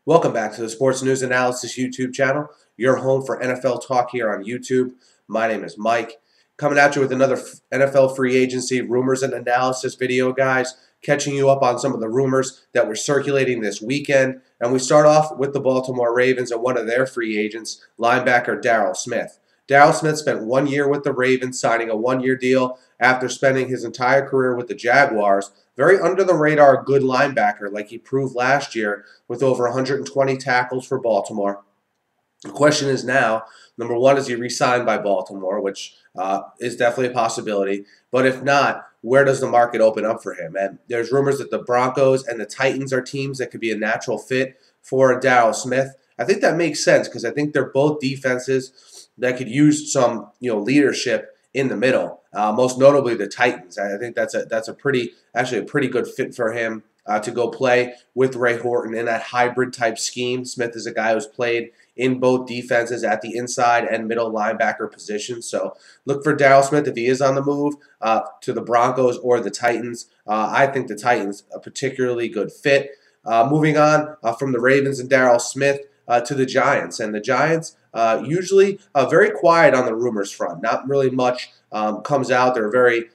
Welcome back to the Sports News Analysis YouTube channel, your home for NFL talk here on YouTube. My name is Mike, coming at you with another NFL free agency rumors and analysis video, guys, catching you up on some of the rumors that were circulating this weekend. And we start off with the Baltimore Ravens and one of their free agents, linebacker Daryl Smith. Daryl Smith spent 1 year with the Ravens, signing a one-year deal after spending his entire career with the Jaguars. Very under-the-radar good linebacker like he proved last year with over 120 tackles for Baltimore. The question is now, number one, is he re-signed by Baltimore, which is definitely a possibility. But if not, where does the market open up for him? And there's rumors that the Broncos and the Titans are teams that could be a natural fit for Daryl Smith. I think that makes sense because I think they're both defenses that could use some leadership in the middle. Most notably the Titans. I think that's a pretty good fit for him to go play with Ray Horton in that hybrid type scheme. Smith is a guy who's played in both defenses at the inside and middle linebacker position. So look for Daryl Smith if he is on the move to the Broncos or the Titans. I think the Titans a particularly good fit. Moving on from the Ravens and Daryl Smith to the Giants. And the Giants usually very quiet on the rumors front. Not really much comes out. They're a very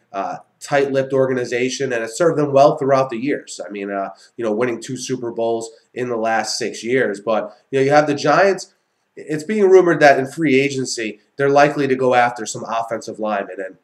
tight-lipped organization, and it served them well throughout the years. I mean, winning 2 Super Bowls in the last 6 years. But you have the Giants. It's being rumored that in free agency they're likely to go after some offensive linemen, and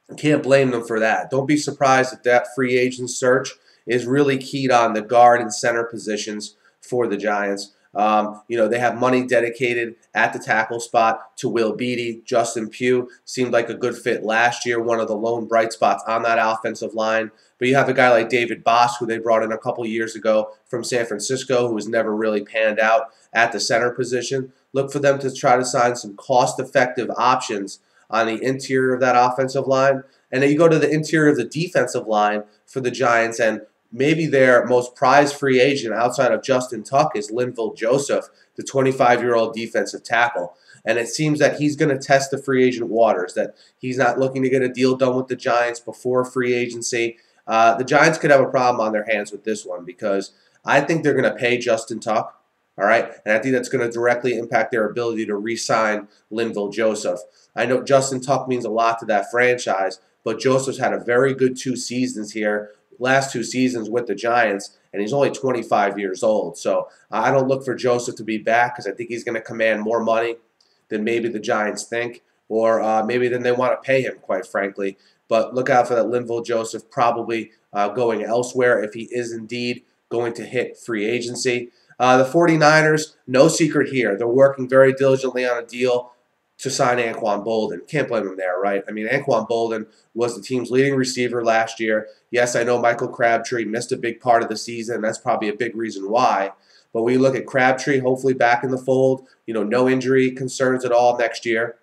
you can't blame them for that. Don't be surprised if that free agent search is really keyed on the guard and center positions for the Giants. They have money dedicated at the tackle spot to Will Beatty. Justin Pugh seemed like a good fit last year, one of the lone bright spots on that offensive line. But you have a guy like David Boss, who they brought in a couple years ago from San Francisco, who has never really panned out at the center position. Look for them to try to sign some cost-effective options on the interior of that offensive line. And then you go to the interior of the defensive line for the Giants, and maybe their most prized free agent outside of Justin Tuck is Linval Joseph, the 25-year-old defensive tackle. And it seems that he's going to test the free agent waters, that he's not looking to get a deal done with the Giants before free agency. The Giants could have a problem on their hands with this one because I think they're going to pay Justin Tuck, all right? And I think that's going to directly impact their ability to re-sign Linval Joseph. I know Justin Tuck means a lot to that franchise, but Joseph's had a very good 2 seasons here, last 2 seasons with the Giants, and he's only 25 years old. So I don't look for Joseph to be back because I think he's going to command more money than maybe the Giants think, or maybe than they want to pay him, quite frankly. But look out for that Linval Joseph probably going elsewhere if he is indeed going to hit free agency. The 49ers, no secret here. They're working very diligently on a deal to sign Anquan Boldin. Can't blame him there, right? I mean, Anquan Boldin was the team's leading receiver last year. Yes, I know Michael Crabtree missed a big part of the season. That's probably a big reason why. But when you look at Crabtree, hopefully back in the fold, no injury concerns at all next year.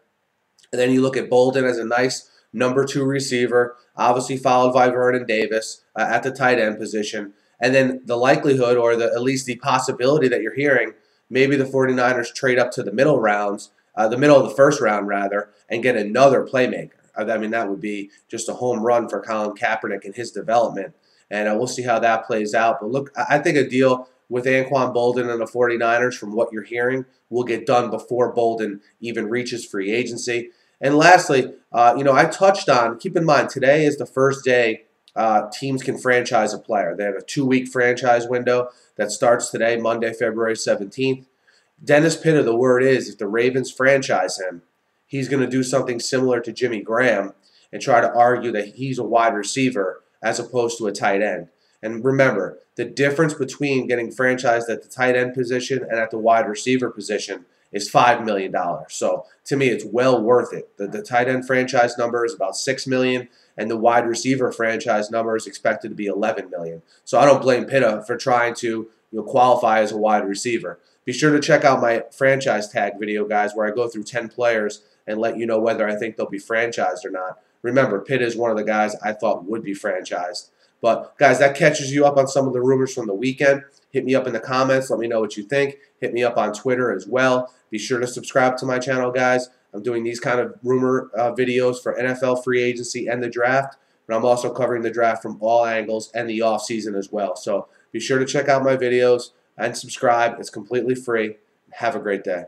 And then you look at Boldin as a nice number 2 receiver, obviously followed by Vernon Davis at the tight end position. And then the likelihood, or at least the possibility that you're hearing, maybe the 49ers trade up to the middle rounds, the middle of the first round, rather, and get another playmaker. I mean, that would be just a home run for Colin Kaepernick and his development. And we'll see how that plays out. But look, I think a deal with Anquan Boldin and the 49ers, from what you're hearing, will get done before Boldin even reaches free agency. And lastly, I touched on, keep in mind, today is the first day teams can franchise a player. They have a 2-week franchise window that starts today, Monday, February 17th. Dennis Pitta, the word is, if the Ravens franchise him, he's going to do something similar to Jimmy Graham and try to argue that he's a wide receiver as opposed to a tight end. And remember, the difference between getting franchised at the tight end position and at the wide receiver position is $5 million. So to me, it's well worth it. The tight end franchise number is about $6 million, and the wide receiver franchise number is expected to be $11 million. So I don't blame Pitta for trying to qualify as a wide receiver. Be sure to check out my franchise tag video, guys, where I go through 10 players and let you know whether I think they'll be franchised or not. Remember, Pitt is one of the guys I thought would be franchised. But, guys, that catches you up on some of the rumors from the weekend. Hit me up in the comments. Let me know what you think. Hit me up on Twitter as well. Be sure to subscribe to my channel, guys. I'm doing these kind of rumor videos for NFL free agency and the draft. But I'm also covering the draft from all angles and the offseason as well. So be sure to check out my videos. and subscribe. It's completely free. Have a great day.